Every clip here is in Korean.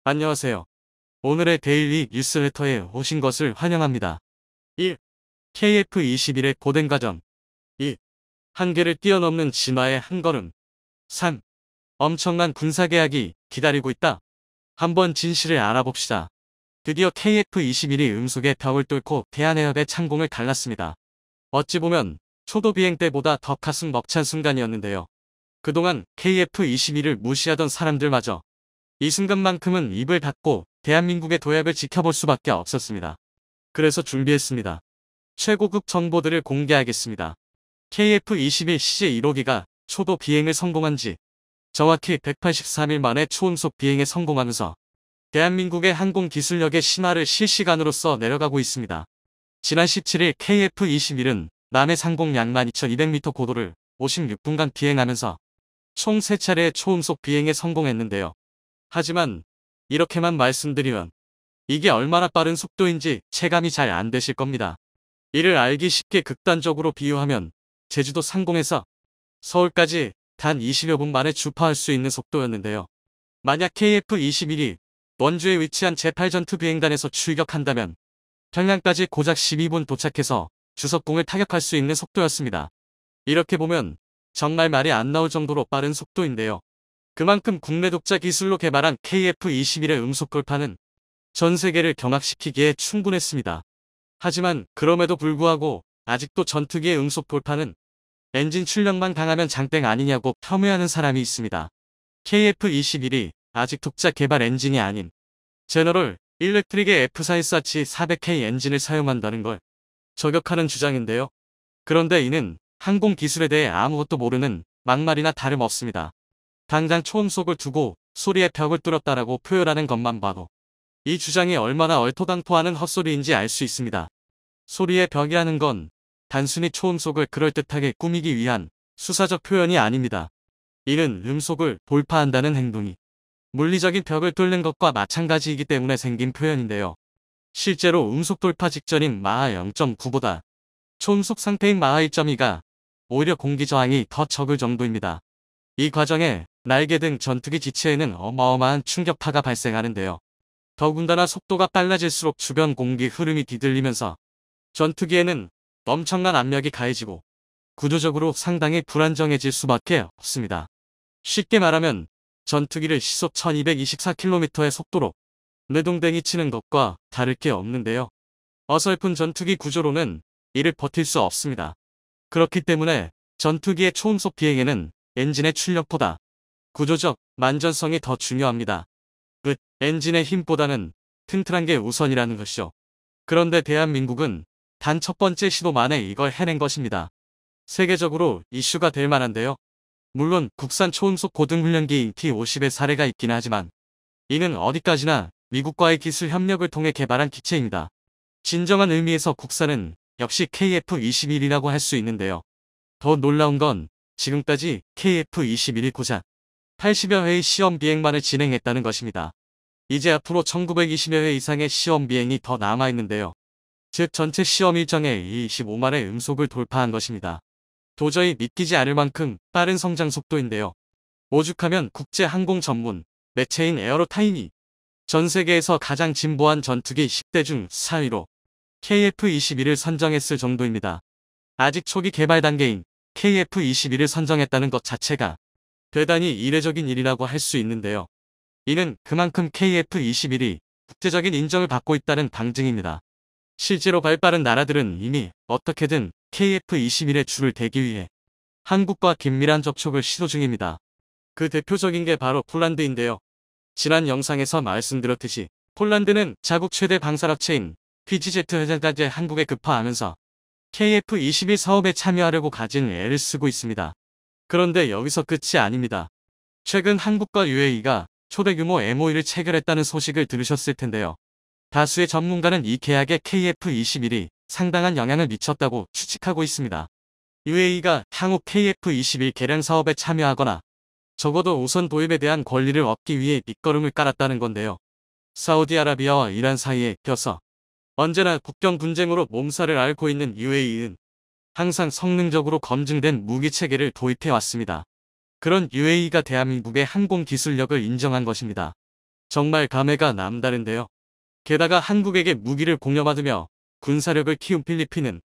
안녕하세요. 오늘의 데일리 뉴스레터에 오신 것을 환영합니다. 1. KF-21의 고된 과정. 2. 한계를 뛰어넘는 진화의 한 걸음. 3. 엄청난 군사계약이 기다리고 있다. 한번 진실을 알아봅시다. 드디어 KF-21이 음속의 벽을 뚫고 대한해협의 창공을 갈랐습니다. 어찌 보면 초도 비행 때보다 더 가슴 벅찬 순간이었는데요. 그동안 KF-21을 무시하던 사람들마저 이 순간만큼은 입을 닫고 대한민국의 도약을 지켜볼 수밖에 없었습니다. 그래서 준비했습니다. 최고급 정보들을 공개하겠습니다. KF-21 CJ-1호기가 초도 비행을 성공한 지 정확히 183일 만에 초음속 비행에 성공하면서 대한민국의 항공기술력의 심화를 실시간으로 써 내려가고 있습니다. 지난 17일 KF-21은 남해 상공 약 12,200m 고도를 56분간 비행하면서 총 3차례의 초음속 비행에 성공했는데요. 하지만 이렇게만 말씀드리면 이게 얼마나 빠른 속도인지 체감이 잘 안 되실 겁니다. 이를 알기 쉽게 극단적으로 비유하면 제주도 상공에서 서울까지 단 20여 분 만에 주파할 수 있는 속도였는데요. 만약 KF-21이 원주에 위치한 제8전투 비행단에서 출격한다면 평양까지 고작 12분 도착해서 주석공을 타격할 수 있는 속도였습니다. 이렇게 보면 정말 말이 안 나올 정도로 빠른 속도인데요. 그만큼 국내 독자 기술로 개발한 KF-21의 음속 돌파는 전 세계를 경악시키기에 충분했습니다. 하지만 그럼에도 불구하고 아직도 전투기의 음속 돌파는 엔진 출력만 강하면 장땡 아니냐고 폄훼하는 사람이 있습니다. KF-21이 아직 독자 개발 엔진이 아닌 제너럴 일렉트릭의 F414 400K 엔진을 사용한다는 걸 저격하는 주장인데요. 그런데 이는 항공 기술에 대해 아무것도 모르는 막말이나 다름없습니다. 당장 초음속을 두고 소리의 벽을 뚫었다라고 표현하는 것만 봐도 이 주장이 얼마나 얼토당토하는 헛소리인지 알 수 있습니다. 소리의 벽이라는 건 단순히 초음속을 그럴듯하게 꾸미기 위한 수사적 표현이 아닙니다. 이는 음속을 돌파한다는 행동이 물리적인 벽을 뚫는 것과 마찬가지이기 때문에 생긴 표현인데요. 실제로 음속 돌파 직전인 마하 0.9보다 초음속 상태인 마하 1.2가 오히려 공기 저항이 더 적을 정도입니다. 이 과정에 날개 등 전투기 지체에는 어마어마한 충격파가 발생하는데요. 더군다나 속도가 빨라질수록 주변 공기 흐름이 뒤틀리면서 전투기에는 엄청난 압력이 가해지고 구조적으로 상당히 불안정해질 수밖에 없습니다. 쉽게 말하면 전투기를 시속 1224km의 속도로 뇌동댕이 치는 것과 다를 게 없는데요. 어설픈 전투기 구조로는 이를 버틸 수 없습니다. 그렇기 때문에 전투기의 초음속 비행에는 엔진의 출력보다 구조적 만전성이 더 중요합니다. 엔진의 힘보다는 튼튼한 게 우선이라는 것이죠. 그런데 대한민국은 단 첫 번째 시도 만에 이걸 해낸 것입니다. 세계적으로 이슈가 될 만한데요. 물론 국산 초음속 고등훈련기인 T-50의 사례가 있긴 하지만 이는 어디까지나 미국과의 기술 협력을 통해 개발한 기체입니다. 진정한 의미에서 국산은 역시 KF-21이라고 할 수 있는데요. 더 놀라운 건 지금까지 KF-21이 고작 80여 회의 시험 비행만을 진행했다는 것입니다. 이제 앞으로 1920여 회 이상의 시험 비행이 더 남아있는데요. 즉 전체 시험 일정의 25만의 음속을 돌파한 것입니다. 도저히 믿기지 않을 만큼 빠른 성장 속도인데요. 오죽하면 국제항공 전문 매체인 에어로타임이 전 세계에서 가장 진보한 전투기 10대 중 4위로 KF-21을 선정했을 정도입니다. 아직 초기 개발 단계인 KF-21을 선정했다는 것 자체가 대단히 이례적인 일이라고 할 수 있는데요. 이는 그만큼 KF-21이 국제적인 인정을 받고 있다는 방증입니다. 실제로 발빠른 나라들은 이미 어떻게든 KF-21의 줄을 대기 위해 한국과 긴밀한 접촉을 시도 중입니다. 그 대표적인 게 바로 폴란드인데요. 지난 영상에서 말씀드렸듯이 폴란드는 자국 최대 방산업체인 PGZ 회사까지 한국에 급파하면서 KF-21 사업에 참여하려고 가진 애를 쓰고 있습니다. 그런데 여기서 끝이 아닙니다. 최근 한국과 UAE가 초대규모 MOU를 체결했다는 소식을 들으셨을 텐데요. 다수의 전문가는 이 계약에 KF-21이 상당한 영향을 미쳤다고 추측하고 있습니다. UAE가 향후 KF-21 개량 사업에 참여하거나 적어도 우선 도입에 대한 권리를 얻기 위해 밑거름을 깔았다는 건데요. 사우디아라비아와 이란 사이에 껴서 언제나 국경 분쟁으로 몸살을 앓고 있는 UAE는 항상 성능적으로 검증된 무기체계를 도입해 왔습니다. 그런 UAE가 대한민국의 항공기술력을 인정한 것입니다. 정말 감회가 남다른데요. 게다가 한국에게 무기를 공여받으며 군사력을 키운 필리핀은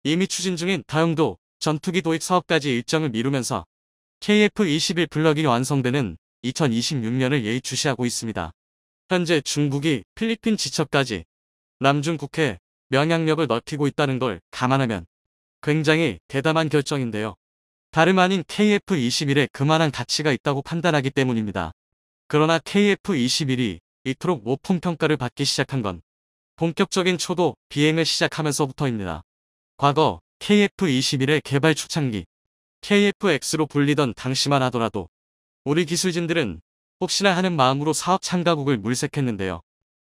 이미 추진 중인 다용도 전투기 도입 사업까지 일정을 미루면서 KF-21 블럭이 완성되는 2026년을 예의주시하고 있습니다. 현재 중국이 필리핀 지척까지 남중 국해 명약력을 넓히고 있다는 걸 감안하면 굉장히 대담한 결정인데요. 다름 아닌 KF-21에 그만한 가치가 있다고 판단하기 때문입니다. 그러나 KF-21이 이토록 높은 평가를 받기 시작한 건 본격적인 초도 비행을 시작하면서부터입니다. 과거 KF-21의 개발 초창기 KF-X로 불리던 당시만 하더라도 우리 기술진들은 혹시나 하는 마음으로 사업 참가국을 물색했는데요.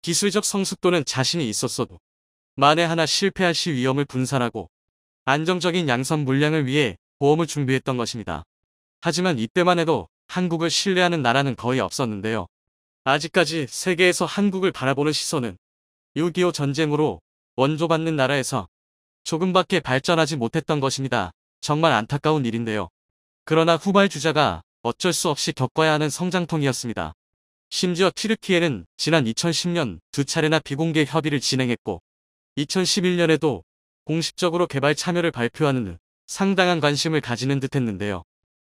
기술적 성숙도는 자신이 있었어도 만에 하나 실패할 시 위험을 분산하고 안정적인 양선 물량을 위해 보험을 준비했던 것입니다. 하지만 이때만 해도 한국을 신뢰하는 나라는 거의 없었는데요. 아직까지 세계에서 한국을 바라보는 시선은 6.25 전쟁으로 원조받는 나라에서 조금밖에 발전하지 못했던 것입니다. 정말 안타까운 일인데요. 그러나 후발주자가 어쩔 수 없이 겪어야 하는 성장통이었습니다. 심지어 튀르키예는 지난 2010년 두 차례나 비공개 협의를 진행했고 2011년에도 공식적으로 개발 참여를 발표하는 등 상당한 관심을 가지는 듯 했는데요.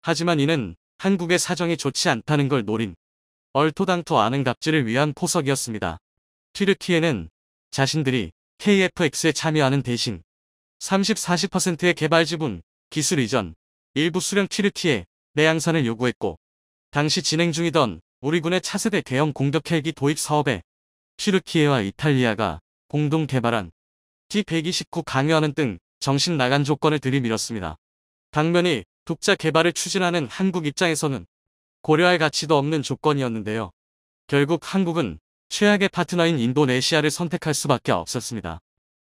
하지만 이는 한국의 사정이 좋지 않다는 걸 노린 얼토당토 않은 갑질을 위한 포석이었습니다. 튀르키예는 자신들이 KF-X에 참여하는 대신 30-40%의 개발 지분, 기술 이전, 일부 수령 튀르키예 내양산을 요구했고 당시 진행 중이던 우리 군의 차세대 대형 공격 헬기 도입 사업에 튀르키예와 이탈리아가 공동 개발한 T-129 강요하는 등 정신 나간 조건을 들이밀었습니다. 당면이 독자 개발을 추진하는 한국 입장에서는 고려할 가치도 없는 조건이었는데요. 결국 한국은 최악의 파트너인 인도네시아를 선택할 수밖에 없었습니다.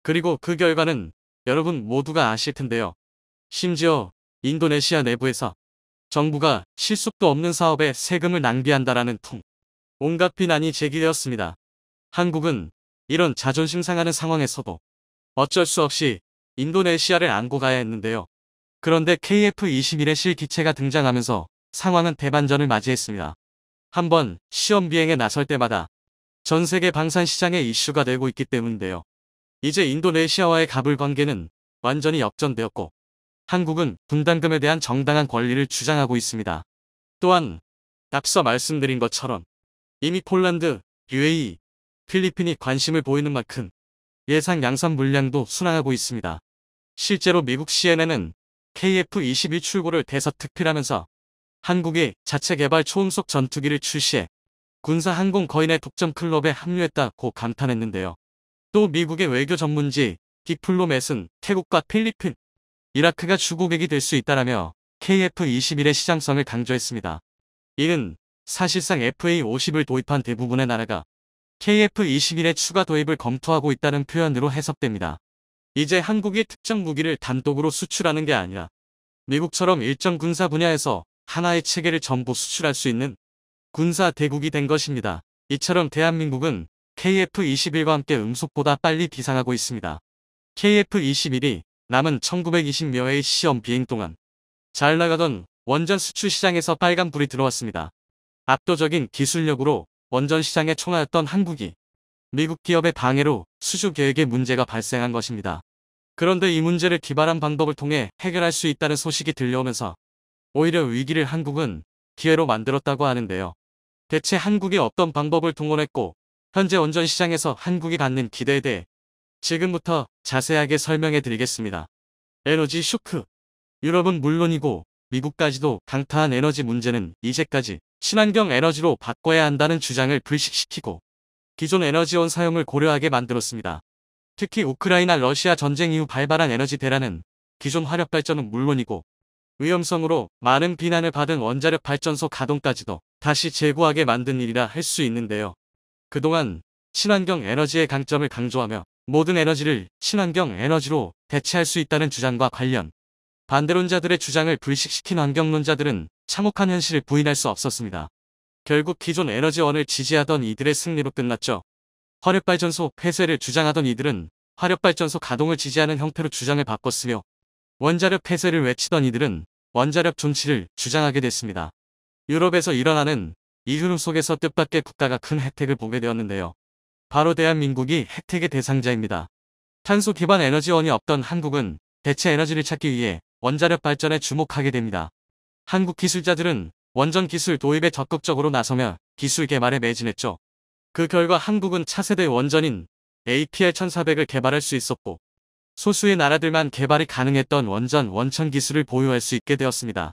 그리고 그 결과는 여러분 모두가 아실 텐데요. 심지어 인도네시아 내부에서 정부가 실속도 없는 사업에 세금을 낭비한다라는 온갖 비난이 제기되었습니다. 한국은 이런 자존심 상하는 상황에서도 어쩔 수 없이 인도네시아를 안고 가야 했는데요. 그런데 KF-21의 실기체가 등장하면서 상황은 대반전을 맞이했습니다. 한번 시험 비행에 나설 때마다 전 세계 방산 시장에 이슈가 되고 있기 때문인데요. 이제 인도네시아와의 갑을 관계는 완전히 역전되었고 한국은 분담금에 대한 정당한 권리를 주장하고 있습니다. 또한 앞서 말씀드린 것처럼 이미 폴란드, UAE, 필리핀이 관심을 보이는 만큼 예상 양산 물량도 순항하고 있습니다. 실제로 미국 CNN은 KF-21 출고를 대서특필하면서 한국이 자체 개발 초음속 전투기를 출시해 군사 항공 거인의 독점 클럽에 합류했다고 감탄했는데요. 또 미국의 외교 전문지 디플로맷은 태국과 필리핀, 이라크가 주고객이 될 수 있다라며 KF-21의 시장성을 강조했습니다. 이는 사실상 FA-50을 도입한 대부분의 나라가 KF-21의 추가 도입을 검토하고 있다는 표현으로 해석됩니다. 이제 한국이 특정 무기를 단독으로 수출하는 게 아니라 미국처럼 일정 군사 분야에서 하나의 체계를 전부 수출할 수 있는 군사 대국이 된 것입니다. 이처럼 대한민국은 KF-21과 함께 음속보다 빨리 비상하고 있습니다. KF-21이 남은 1920여 회의 시험 비행 동안 잘 나가던 원전 수출 시장에서 빨간불이 들어왔습니다. 압도적인 기술력으로 원전 시장에 총하였던 한국이 미국 기업의 방해로 수주 계획에 문제가 발생한 것입니다. 그런데 이 문제를 기발한 방법을 통해 해결할 수 있다는 소식이 들려오면서 오히려 위기를 한국은 기회로 만들었다고 하는데요. 대체 한국이 어떤 방법을 동원했고 현재 원전 시장에서 한국이 갖는 기대에 대해 지금부터 자세하게 설명해 드리겠습니다. 에너지 쇼크. 유럽은 물론이고 미국까지도 강타한 에너지 문제는 이제까지 친환경 에너지로 바꿔야 한다는 주장을 불식시키고 기존 에너지원 사용을 고려하게 만들었습니다. 특히 우크라이나 러시아 전쟁 이후 발발한 에너지 대란은 기존 화력발전은 물론이고 위험성으로 많은 비난을 받은 원자력 발전소 가동까지도 다시 재고하게 만든 일이라 할 수 있는데요. 그동안 친환경 에너지의 강점을 강조하며 모든 에너지를 친환경 에너지로 대체할 수 있다는 주장과 관련 반대론자들의 주장을 불식시킨 환경론자들은 참혹한 현실을 부인할 수 없었습니다. 결국 기존 에너지원을 지지하던 이들의 승리로 끝났죠. 화력발전소 폐쇄를 주장하던 이들은 화력발전소 가동을 지지하는 형태로 주장을 바꿨으며 원자력 폐쇄를 외치던 이들은 원자력 존치를 주장하게 됐습니다. 유럽에서 일어나는 이 흐름 속에서 뜻밖의 국가가 큰 혜택을 보게 되었는데요. 바로 대한민국이 혜택의 대상자입니다. 탄소 기반 에너지원이 없던 한국은 대체 에너지를 찾기 위해 원자력 발전에 주목하게 됩니다. 한국 기술자들은 원전 기술 도입에 적극적으로 나서며 기술 개발에 매진했죠. 그 결과 한국은 차세대 원전인 APR-1400을 개발할 수 있었고, 소수의 나라들만 개발이 가능했던 원전 원천 기술을 보유할 수 있게 되었습니다.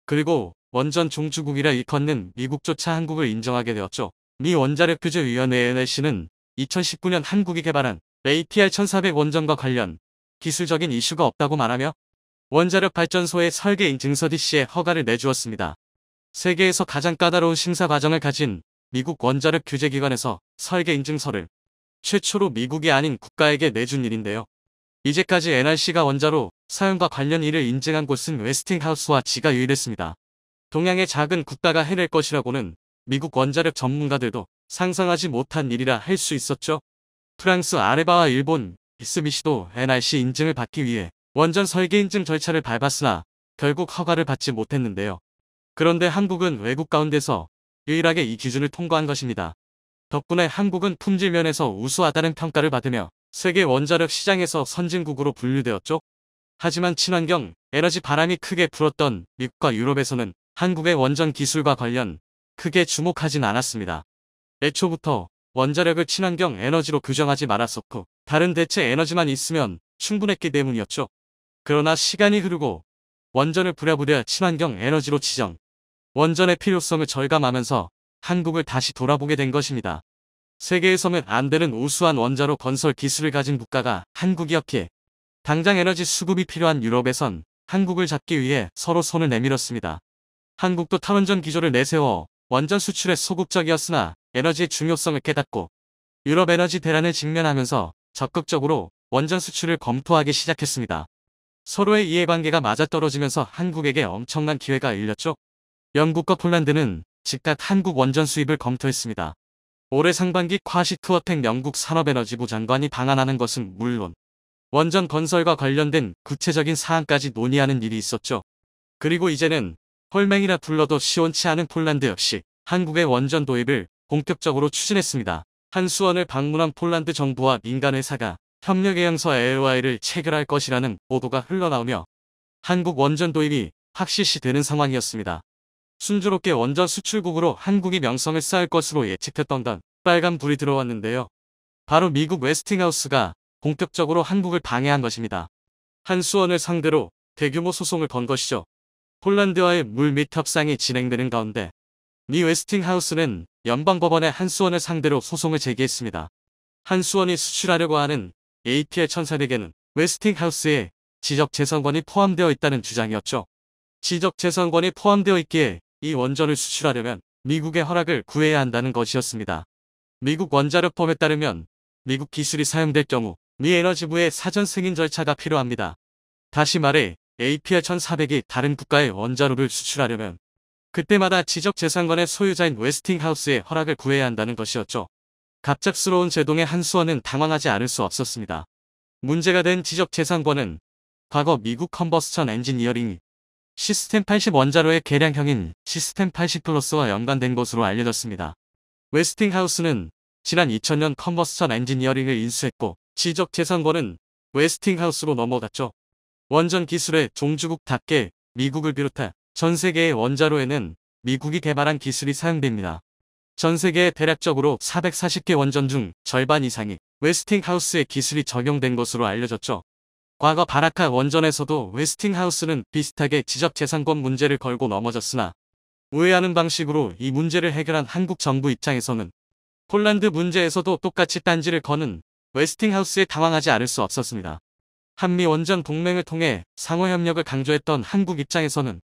그리고 원전 종주국이라 일컫는 미국조차 한국을 인정하게 되었죠. 미 원자력규제위원회 NRC는 2019년 한국이 개발한 APR-1400 원전과 관련 기술적인 이슈가 없다고 말하며 원자력 발전소의 설계 인증서 DC에 허가를 내주었습니다. 세계에서 가장 까다로운 심사 과정을 가진 미국 원자력 규제기관에서 설계 인증서를 최초로 미국이 아닌 국가에게 내준 일인데요. 이제까지 NRC가 원자로 사용과 관련 일을 인증한 곳은 웨스팅하우스와 지가 유일했습니다. 동양의 작은 국가가 해낼 것이라고는 미국 원자력 전문가들도 상상하지 못한 일이라 할 수 있었죠. 프랑스 아레바와 일본 미쓰비시도 NRC 인증을 받기 위해 원전 설계 인증 절차를 밟았으나 결국 허가를 받지 못했는데요. 그런데 한국은 외국 가운데서 유일하게 이 기준을 통과한 것입니다. 덕분에 한국은 품질 면에서 우수하다는 평가를 받으며 세계 원자력 시장에서 선진국으로 분류되었죠. 하지만 친환경 에너지 바람이 크게 불었던 미국과 유럽에서는 한국의 원전 기술과 관련 크게 주목하진 않았습니다. 애초부터 원자력을 친환경 에너지로 규정하지 말았었고 다른 대체 에너지만 있으면 충분했기 때문이었죠. 그러나 시간이 흐르고 원전을 부랴부랴 친환경 에너지로 지정, 원전의 필요성을 절감하면서 한국을 다시 돌아보게 된 것입니다. 세계에서는 안 되는 우수한 원자로 건설 기술을 가진 국가가 한국이었기에 당장 에너지 수급이 필요한 유럽에선 한국을 잡기 위해 서로 손을 내밀었습니다. 한국도 탈원전 기조를 내세워 원전 수출에 소극적이었으나 에너지의 중요성을 깨닫고 유럽 에너지 대란을 직면하면서 적극적으로 원전 수출을 검토하기 시작했습니다. 서로의 이해관계가 맞아떨어지면서 한국에게 엄청난 기회가 열렸죠. 영국과 폴란드는 즉각 한국 원전 수입을 검토했습니다. 올해 상반기 콰시 투어텍 영국 산업에너지부 장관이 방한하는 것은 물론 원전 건설과 관련된 구체적인 사항까지 논의하는 일이 있었죠. 그리고 이제는 헐맹이라 불러도 시원치 않은 폴란드 역시 한국의 원전 도입을 본격적으로 추진했습니다. 한수원을 방문한 폴란드 정부와 민간회사가 협력계약서 LOI를 체결할 것이라는 보도가 흘러나오며 한국 원전 도입이 확실시되는 상황이었습니다. 순조롭게 원전 수출국으로 한국이 명성을 쌓을 것으로 예측했던 건 빨간불이 들어왔는데요. 바로 미국 웨스팅하우스가 본격적으로 한국을 방해한 것입니다. 한수원을 상대로 대규모 소송을 건 것이죠. 폴란드와의 물밑 협상이 진행되는 가운데 미 웨스팅하우스는 연방법원에 한수원을 상대로 소송을 제기했습니다. 한수원이 수출하려고 하는 APR-1400에는 웨스팅하우스의 지적재산권이 포함되어 있다는 주장이었죠. 지적재산권이 포함되어 있기에 이 원전을 수출하려면 미국의 허락을 구해야 한다는 것이었습니다. 미국 원자력법에 따르면 미국 기술이 사용될 경우 미 에너지부의 사전 승인 절차가 필요합니다. 다시 말해 APR-1400이 다른 국가의 원자로를 수출하려면 그때마다 지적재산권의 소유자인 웨스팅하우스의 허락을 구해야 한다는 것이었죠. 갑작스러운 제동에 한수원은 당황하지 않을 수 없었습니다. 문제가 된 지적재산권은 과거 미국 컨버스천 엔지니어링 시스템 80 원자로의 개량형인 시스템 80 플러스와 연관된 것으로 알려졌습니다. 웨스팅하우스는 지난 2000년 컨버스천 엔지니어링을 인수했고 지적재산권은 웨스팅하우스로 넘어갔죠. 원전 기술의 종주국답게 미국을 비롯해 전 세계의 원자로에는 미국이 개발한 기술이 사용됩니다. 전 세계에 대략적으로 440개 원전 중 절반 이상이 웨스팅하우스의 기술이 적용된 것으로 알려졌죠. 과거 바라카 원전에서도 웨스팅하우스는 비슷하게 지적재산권 문제를 걸고 넘어졌으나 우회하는 방식으로 이 문제를 해결한 한국 정부 입장에서는 폴란드 문제에서도 똑같이 딴지를 거는 웨스팅하우스에 당황하지 않을 수 없었습니다. 한미 원전 동맹을 통해 상호협력을 강조했던 한국 입장에서는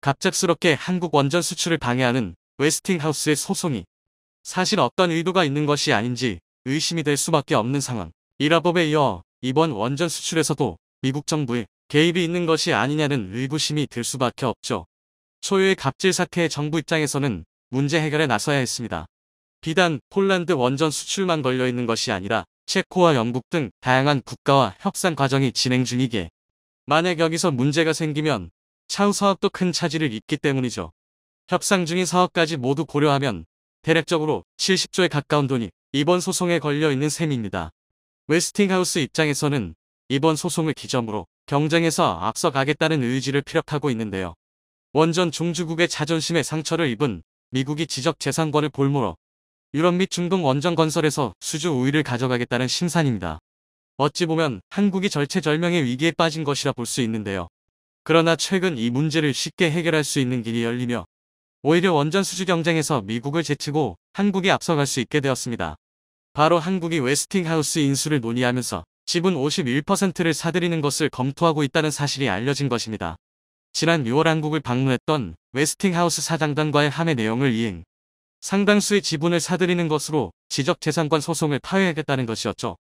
갑작스럽게 한국 원전 수출을 방해하는 웨스팅하우스의 소송이 사실 어떤 의도가 있는 것이 아닌지 의심이 될 수밖에 없는 상황. 이라법에 이어 이번 원전 수출에서도 미국 정부의 개입이 있는 것이 아니냐는 의구심이 들 수밖에 없죠. 초유의 갑질 사태의 정부 입장에서는 문제 해결에 나서야 했습니다. 비단 폴란드 원전 수출만 걸려있는 것이 아니라 체코와 영국 등 다양한 국가와 협상 과정이 진행 중이기에 만약 여기서 문제가 생기면 차후 사업도 큰 차질을 잇기 때문이죠. 협상 중인 사업까지 모두 고려하면 대략적으로 70조에 가까운 돈이 이번 소송에 걸려 있는 셈입니다. 웨스팅하우스 입장에서는 이번 소송을 기점으로 경쟁에서 앞서가겠다는 의지를 피력하고 있는데요. 원전 종주국의 자존심에 상처를 입은 미국이 지적재산권을 볼모로 유럽 및 중동 원전 건설에서 수주 우위를 가져가겠다는 심산입니다. 어찌 보면 한국이 절체절명의 위기에 빠진 것이라 볼 수 있는데요. 그러나 최근 이 문제를 쉽게 해결할 수 있는 길이 열리며 오히려 원전 수주 경쟁에서 미국을 제치고 한국이 앞서갈 수 있게 되었습니다. 바로 한국이 웨스팅하우스 인수를 논의하면서 지분 51%를 사들이는 것을 검토하고 있다는 사실이 알려진 것입니다. 지난 6월 한국을 방문했던 웨스팅하우스 사장단과의 함의 내용을 이행, 상당수의 지분을 사들이는 것으로 지적재산권 소송을 파회하겠다는 것이었죠.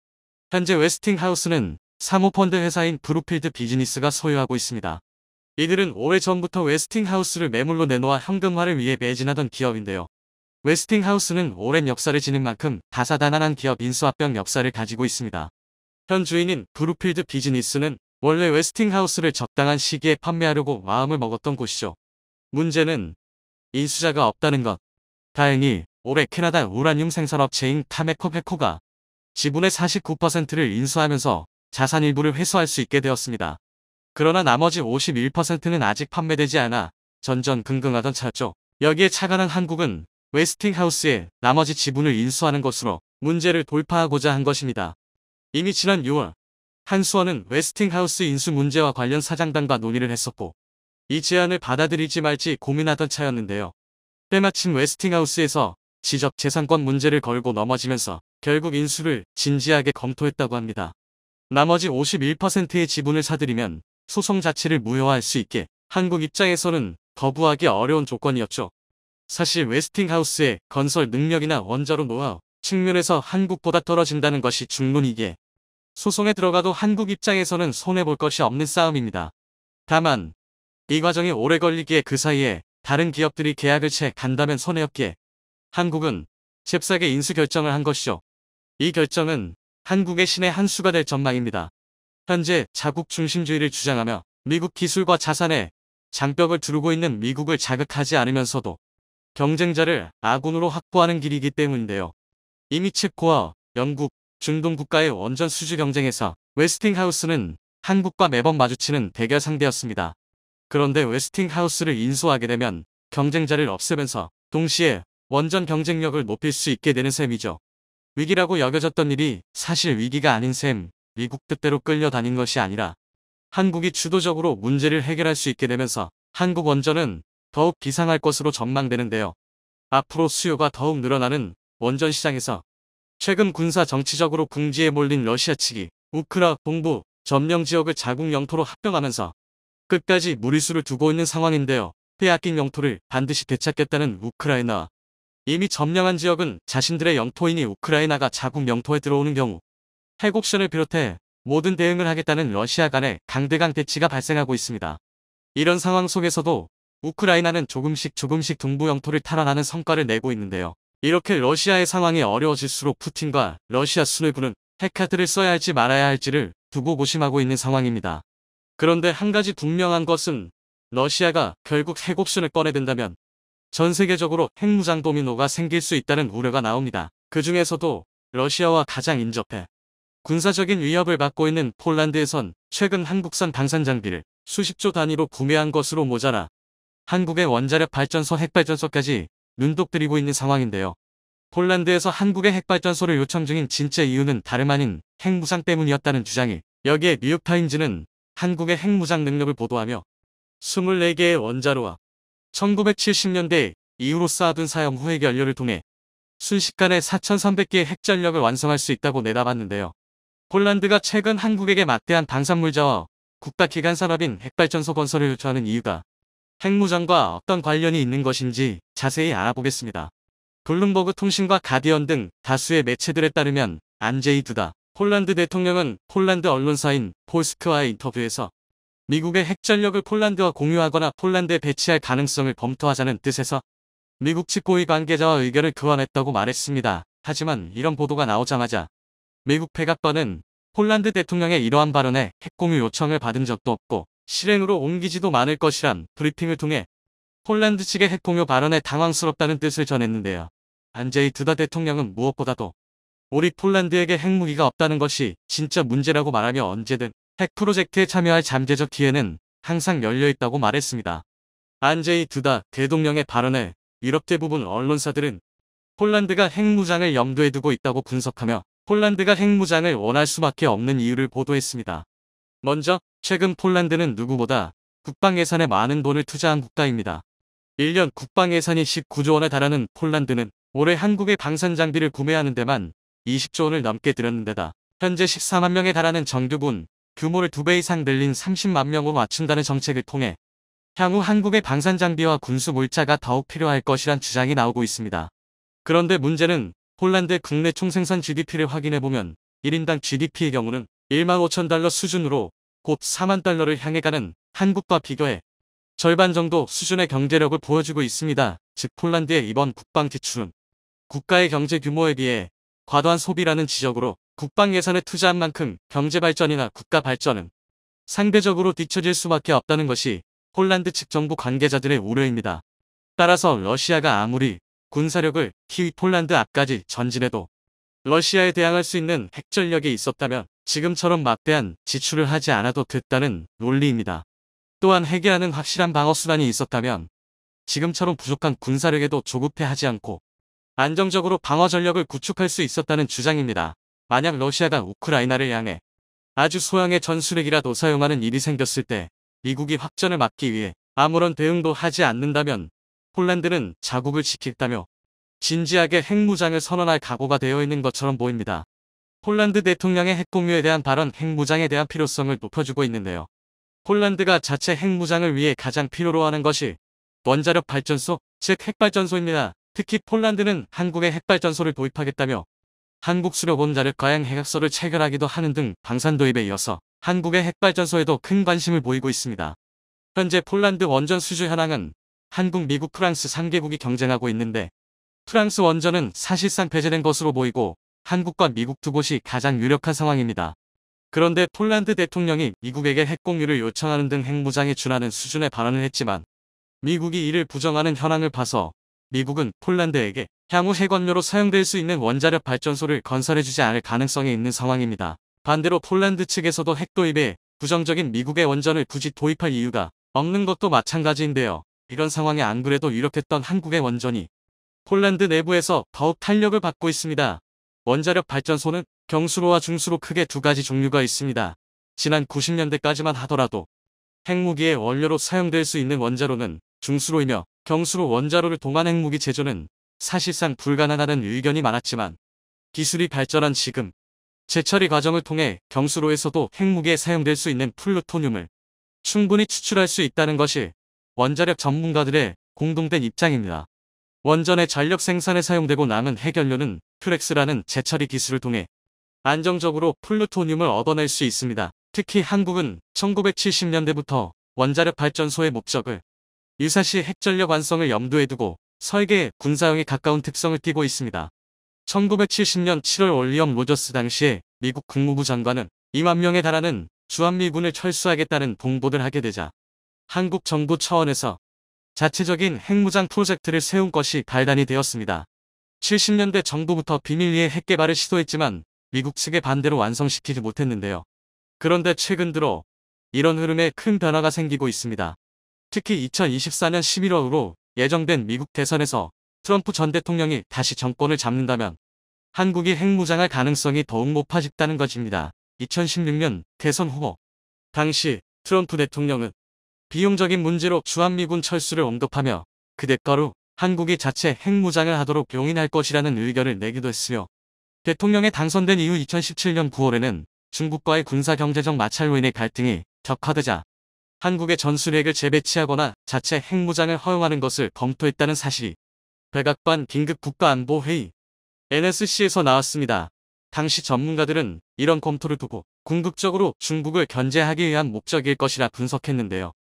현재 웨스팅하우스는 사모펀드 회사인 브루필드 비즈니스가 소유하고 있습니다. 이들은 오래전부터 웨스팅하우스를 매물로 내놓아 현금화를 위해 매진하던 기업인데요. 웨스팅하우스는 오랜 역사를 지닌 만큼 다사다난한 기업 인수합병 역사를 가지고 있습니다. 현 주인인 브루필드 비즈니스는 원래 웨스팅하우스를 적당한 시기에 판매하려고 마음을 먹었던 곳이죠. 문제는 인수자가 없다는 것. 다행히 올해 캐나다 우라늄 생산업체인 타메코페코가 지분의 49%를 인수하면서 자산 일부를 회수할 수 있게 되었습니다. 그러나 나머지 51%는 아직 판매되지 않아 전전긍긍하던 차였죠. 여기에 차관한 한국은 웨스팅하우스의 나머지 지분을 인수하는 것으로 문제를 돌파하고자 한 것입니다. 이미 지난 6월 한수원은 웨스팅하우스 인수 문제와 관련 사장단과 논의를 했었고 이 제안을 받아들이지 말지 고민하던 차였는데요. 때마침 웨스팅하우스에서 지적재산권 문제를 걸고 넘어지면서 결국 인수를 진지하게 검토했다고 합니다. 나머지 51%의 지분을 사들이면 소송 자체를 무효화할 수 있게 한국 입장에서는 거부하기 어려운 조건이었죠. 사실 웨스팅하우스의 건설 능력이나 원자로 노하우 측면에서 한국보다 떨어진다는 것이 중론이기에 소송에 들어가도 한국 입장에서는 손해볼 것이 없는 싸움입니다. 다만 이 과정이 오래 걸리기에 그 사이에 다른 기업들이 계약을 채 간다면 손해였기에 한국은 잽싸게 인수 결정을 한 것이죠. 이 결정은 한국의 신의 한 수가 될 전망입니다. 현재 자국 중심주의를 주장하며 미국 기술과 자산에 장벽을 두르고 있는 미국을 자극하지 않으면서도 경쟁자를 아군으로 확보하는 길이기 때문인데요. 이미 체코와 영국, 중동 국가의 원전 수주 경쟁에서 웨스팅하우스는 한국과 매번 마주치는 대결 상대였습니다. 그런데 웨스팅하우스를 인수하게 되면 경쟁자를 없애면서 동시에 원전 경쟁력을 높일 수 있게 되는 셈이죠. 위기라고 여겨졌던 일이 사실 위기가 아닌 셈, 미국 뜻대로 끌려다닌 것이 아니라 한국이 주도적으로 문제를 해결할 수 있게 되면서 한국 원전은 더욱 비상할 것으로 전망되는데요. 앞으로 수요가 더욱 늘어나는 원전 시장에서 최근 군사 정치적으로 궁지에 몰린 러시아 측이 우크라 동부 점령 지역을 자국 영토로 합병하면서 끝까지 무리수를 두고 있는 상황인데요. 빼앗긴 영토를 반드시 되찾겠다는 우크라이나. 이미 점령한 지역은 자신들의 영토이니 우크라이나가 자국 영토에 들어오는 경우 핵 옵션을 비롯해 모든 대응을 하겠다는 러시아 간의 강대강 대치가 발생하고 있습니다. 이런 상황 속에서도 우크라이나는 조금씩 동부 영토를 탈환하는 성과를 내고 있는데요. 이렇게 러시아의 상황이 어려워질수록 푸틴과 러시아 수뇌부는 핵카드를 써야 할지 말아야 할지를 두고 고심하고 있는 상황입니다. 그런데 한 가지 분명한 것은 러시아가 결국 핵 옵션을 꺼내든다면 전 세계적으로 핵무장 도미노가 생길 수 있다는 우려가 나옵니다. 그 중에서도 러시아와 가장 인접해 군사적인 위협을 받고 있는 폴란드에선 최근 한국산 방산 장비를 수십조 단위로 구매한 것으로 모자라 한국의 원자력 발전소 핵발전소까지 눈독 들이고 있는 상황인데요. 폴란드에서 한국의 핵발전소를 요청 중인 진짜 이유는 다름 아닌 핵무장 때문이었다는 주장이, 여기에 뉴욕타임즈는 한국의 핵무장 능력을 보도하며 24개의 원자로와 1970년대 이후로 쌓아둔 사용 후 핵 연료를 통해 순식간에 4,300개의 핵전력을 완성할 수 있다고 내다봤는데요. 폴란드가 최근 한국에게 막대한 방산물자와 국가기관 산업인 핵발전소 건설을 요청하는 이유가 핵무장과 어떤 관련이 있는 것인지 자세히 알아보겠습니다. 블룸버그 통신과 가디언 등 다수의 매체들에 따르면 안제이 두다 폴란드 대통령은 폴란드 언론사인 폴스크와의 인터뷰에서 미국의 핵전력을 폴란드와 공유하거나 폴란드에 배치할 가능성을 검토하자는 뜻에서 미국 측 고위 관계자와 의견을 교환했다고 말했습니다. 하지만 이런 보도가 나오자마자 미국 백악관은 폴란드 대통령의 이러한 발언에 핵공유 요청을 받은 적도 없고 실행으로 옮기지도 않을 것이란 브리핑을 통해 폴란드 측의 핵공유 발언에 당황스럽다는 뜻을 전했는데요. 안제이 두다 대통령은 무엇보다도 우리 폴란드에게 핵무기가 없다는 것이 진짜 문제라고 말하며 언제든 핵 프로젝트에 참여할 잠재적 기회는 항상 열려있다고 말했습니다. 안제이 두다 대통령의 발언에 유럽 대부분 언론사들은 폴란드가 핵무장을 염두에 두고 있다고 분석하며 폴란드가 핵무장을 원할 수밖에 없는 이유를 보도했습니다. 먼저 최근 폴란드는 누구보다 국방 예산에 많은 돈을 투자한 국가입니다. 1년 국방 예산이 19조 원에 달하는 폴란드는 올해 한국의 방산 장비를 구매하는 데만 20조 원을 넘게 들였는 데다 현재 14만 명에 달하는 정규군 규모를 2배 이상 늘린 30만 명으로 맞춘다는 정책을 통해 향후 한국의 방산 장비와 군수 물자가 더욱 필요할 것이란 주장이 나오고 있습니다. 그런데 문제는 폴란드의 국내 총생산 GDP를 확인해보면 1인당 GDP의 경우는 1만 5천 달러 수준으로 곧 4만 달러를 향해 가는 한국과 비교해 절반 정도 수준의 경제력을 보여주고 있습니다. 즉 폴란드의 이번 국방 지출은 국가의 경제 규모에 비해 과도한 소비라는 지적으로 국방 예산에 투자한 만큼 경제 발전이나 국가 발전은 상대적으로 뒤처질 수밖에 없다는 것이 폴란드 측 정부 관계자들의 우려입니다. 따라서 러시아가 아무리 군사력을 키위 폴란드 앞까지 전진해도 러시아에 대항할 수 있는 핵전력이 있었다면 지금처럼 막대한 지출을 하지 않아도 됐다는 논리입니다. 또한 핵이라는 확실한 방어수단이 있었다면 지금처럼 부족한 군사력에도 조급해하지 않고 안정적으로 방어 전력을 구축할 수 있었다는 주장입니다. 만약 러시아가 우크라이나를 향해 아주 소형의 전술핵이라도 사용하는 일이 생겼을 때 미국이 확전을 막기 위해 아무런 대응도 하지 않는다면 폴란드는 자국을 지키겠다며 진지하게 핵무장을 선언할 각오가 되어 있는 것처럼 보입니다. 폴란드 대통령의 핵공유에 대한 발언, 핵무장에 대한 필요성을 높여주고 있는데요. 폴란드가 자체 핵무장을 위해 가장 필요로 하는 것이 원자력 발전소, 즉 핵발전소입니다. 특히 폴란드는 한국에 핵발전소를 도입하겠다며 한국 수력 원자력 가양 핵약서를 체결하기도 하는 등 방산 도입에 이어서 한국의 핵발전소에도 큰 관심을 보이고 있습니다. 현재 폴란드 원전 수주 현황은 한국, 미국, 프랑스 3개국이 경쟁하고 있는데 프랑스 원전은 사실상 폐쇄된 것으로 보이고 한국과 미국 두 곳이 가장 유력한 상황입니다. 그런데 폴란드 대통령이 미국에게 핵공유를 요청하는 등 핵무장에 준하는 수준의 발언을 했지만 미국이 이를 부정하는 현황을 봐서 미국은 폴란드에게 향후 핵원료로 사용될 수 있는 원자력 발전소를 건설해주지 않을 가능성이 있는 상황입니다. 반대로 폴란드 측에서도 핵 도입에 부정적인 미국의 원전을 굳이 도입할 이유가 없는 것도 마찬가지인데요. 이런 상황에 안 그래도 유력했던 한국의 원전이 폴란드 내부에서 더욱 탄력을 받고 있습니다. 원자력 발전소는 경수로와 중수로 크게 두 가지 종류가 있습니다. 지난 90년대까지만 하더라도 핵무기의 원료로 사용될 수 있는 원자로는 중수로이며 경수로 원자로를 통한 핵무기 제조는 사실상 불가능하다는 의견이 많았지만 기술이 발전한 지금 재처리 과정을 통해 경수로에서도 핵무기에 사용될 수 있는 플루토늄을 충분히 추출할 수 있다는 것이 원자력 전문가들의 공동된 입장입니다. 원전의 전력 생산에 사용되고 남은 핵연료는 퓨렉스라는 재처리 기술을 통해 안정적으로 플루토늄을 얻어낼 수 있습니다. 특히 한국은 1970년대부터 원자력 발전소의 목적을 유사시 핵전력 완성을 염두에 두고 설계, 군사용에 가까운 특성을 띠고 있습니다. 1970년 7월 올리엄 로저스 당시에 미국 국무부 장관은 2만 명에 달하는 주한미군을 철수하겠다는 공보를 하게 되자 한국 정부 차원에서 자체적인 핵무장 프로젝트를 세운 것이 발단이 되었습니다. 70년대 정부부터 비밀리에 핵개발을 시도했지만 미국 측의 반대로 완성시키지 못했는데요. 그런데 최근 들어 이런 흐름에 큰 변화가 생기고 있습니다. 특히 2024년 11월로 예정된 미국 대선에서 트럼프 전 대통령이 다시 정권을 잡는다면 한국이 핵무장할 가능성이 더욱 높아졌다는 것입니다. 2016년 대선 후보 당시 트럼프 대통령은 비용적인 문제로 주한미군 철수를 언급하며 그 대가로 한국이 자체 핵무장을 하도록 용인할 것이라는 의견을 내기도 했으며 대통령에 당선된 이후 2017년 9월에는 중국과의 군사경제적 마찰로 인해 갈등이 격화되자 한국의 전술핵을 재배치하거나 자체 핵무장을 허용하는 것을 검토했다는 사실이 백악관 긴급국가안보회의 NSC에서 나왔습니다. 당시 전문가들은 이런 검토를 두고 궁극적으로 중국을 견제하기 위한 목적일 것이라 분석했는데요.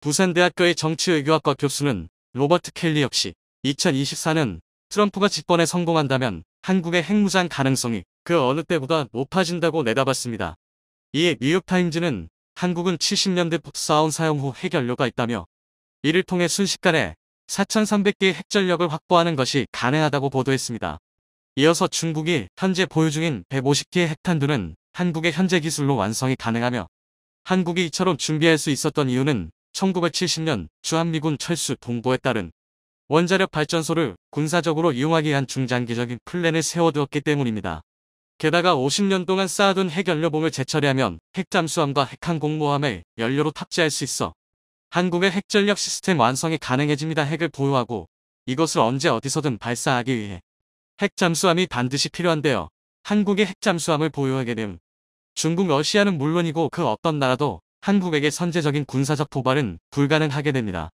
부산대학교의 정치외교학과 교수는 로버트 켈리 역시 2024년 트럼프가 집권에 성공한다면 한국의 핵무장 가능성이 그 어느 때보다 높아진다고 내다봤습니다. 이에 뉴욕타임즈는 한국은 70년대부터 쌓아온 사용 후 핵연료가 있다며 이를 통해 순식간에 4,300개의 핵전력을 확보하는 것이 가능하다고 보도했습니다. 이어서 중국이 현재 보유 중인 150개의 핵탄두는 한국의 현재 기술로 완성이 가능하며 한국이 이처럼 준비할 수 있었던 이유는 1970년 주한미군 철수 동보에 따른 원자력 발전소를 군사적으로 이용하기 위한 중장기적인 플랜을 세워두었기 때문입니다. 게다가 50년 동안 쌓아둔 핵연료봉을 재처리하면 핵잠수함과 핵항공모함을 연료로 탑재할 수 있어 한국의 핵전력 시스템 완성이 가능해집니다. 핵을 보유하고 이것을 언제 어디서든 발사하기 위해 핵잠수함이 반드시 필요한데요. 한국의 핵잠수함을 보유하게 되면 중국, 러시아는 물론이고 그 어떤 나라도 한국에게 선제적인 군사적 도발은 불가능하게 됩니다.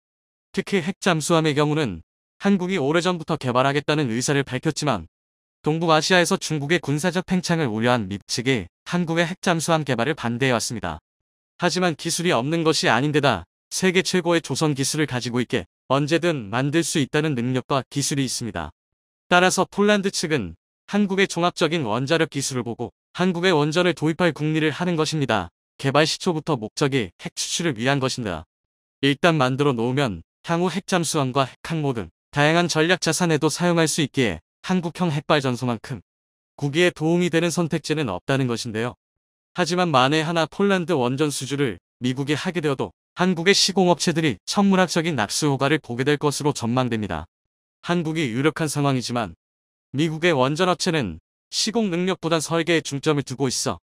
특히 핵잠수함의 경우는 한국이 오래전부터 개발하겠다는 의사를 밝혔지만 동북아시아에서 중국의 군사적 팽창을 우려한 미 측이 한국의 핵잠수함 개발을 반대해왔습니다. 하지만 기술이 없는 것이 아닌데다 세계 최고의 조선 기술을 가지고 있게 언제든 만들 수 있다는 능력과 기술이 있습니다. 따라서 폴란드 측은 한국의 종합적인 원자력 기술을 보고 한국의 원전을 도입할 궁리를 하는 것입니다. 개발 시초부터 목적이 핵 추출을 위한 것입니다. 일단 만들어 놓으면 향후 핵잠수함과 핵항모 등 다양한 전략 자산에도 사용할 수 있기에 한국형 핵발전소만큼 국익에 도움이 되는 선택지는 없다는 것인데요. 하지만 만에 하나 폴란드 원전 수주를 미국이 하게 되어도 한국의 시공업체들이 천문학적인 낙수 효과를 보게 될 것으로 전망됩니다. 한국이 유력한 상황이지만 미국의 원전업체는 시공 능력보단 설계에 중점을 두고 있어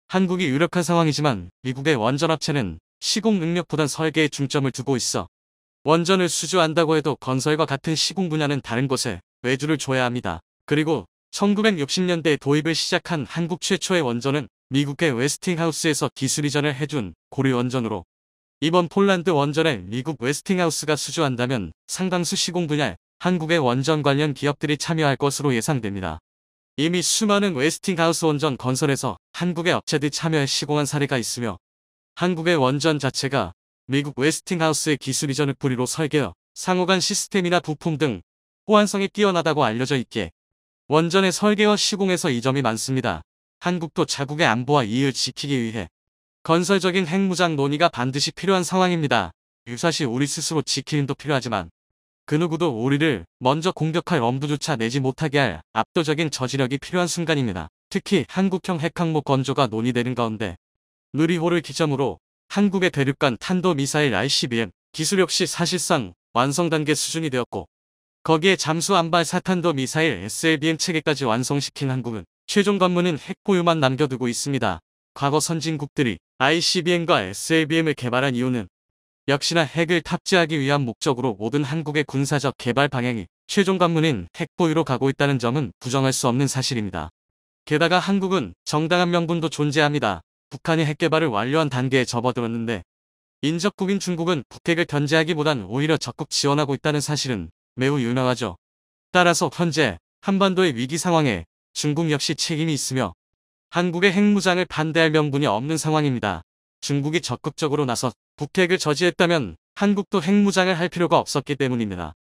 한국이 유력한 상황이지만 미국의 원전업체는 시공 능력보단 설계에 중점을 두고 있어 원전을 수주한다고 해도 건설과 같은 시공 분야는 다른 곳에 외주를 줘야 합니다. 그리고 1960년대에 도입을 시작한 한국 최초의 원전은 미국의 웨스팅하우스에서 기술 이전을 해준 고려원전으로 이번 폴란드 원전에 미국 웨스팅하우스가 수주한다면 상당수 시공 분야에 한국의 원전 관련 기업들이 참여할 것으로 예상됩니다. 이미 수많은 웨스팅하우스 원전 건설에서 한국의 업체들이 참여해 시공한 사례가 있으며 한국의 원전 자체가 미국 웨스팅하우스의 기술 이전을 뿌리로 설계하여 상호간 시스템이나 부품 등 호환성이 뛰어나다고 알려져 있기에 원전의 설계와 시공에서 이점이 많습니다. 한국도 자국의 안보와 이익을 지키기 위해 건설적인 핵무장 논의가 반드시 필요한 상황입니다. 유사시 우리 스스로 지킬 힘도 필요하지만 그 누구도 우리를 먼저 공격할 엄두조차 내지 못하게 할 압도적인 저지력이 필요한 순간입니다. 특히 한국형 핵항모 건조가 논의되는 가운데 누리호를 기점으로 한국의 대륙간 탄도미사일 ICBM 기술 역시 사실상 완성 단계 수준이 되었고 거기에 잠수함발 사탄도 미사일 SLBM 체계까지 완성시킨 한국은 최종 관문인 핵 보유만 남겨두고 있습니다. 과거 선진국들이 ICBM과 SLBM을 개발한 이유는 역시나 핵을 탑재하기 위한 목적으로 모든 한국의 군사적 개발 방향이 최종 관문인 핵 보유로 가고 있다는 점은 부정할 수 없는 사실입니다. 게다가 한국은 정당한 명분도 존재합니다. 북한이 핵 개발을 완료한 단계에 접어들었는데 인접국인 중국은 북핵을 견제하기보단 오히려 적극 지원하고 있다는 사실은 매우 유명하죠. 따라서 현재 한반도의 위기 상황에 중국 역시 책임이 있으며 한국의 핵무장을 반대할 명분이 없는 상황입니다. 중국이 적극적으로 나서 북핵을 저지했다면 한국도 핵무장을 할 필요가 없었기 때문입니다.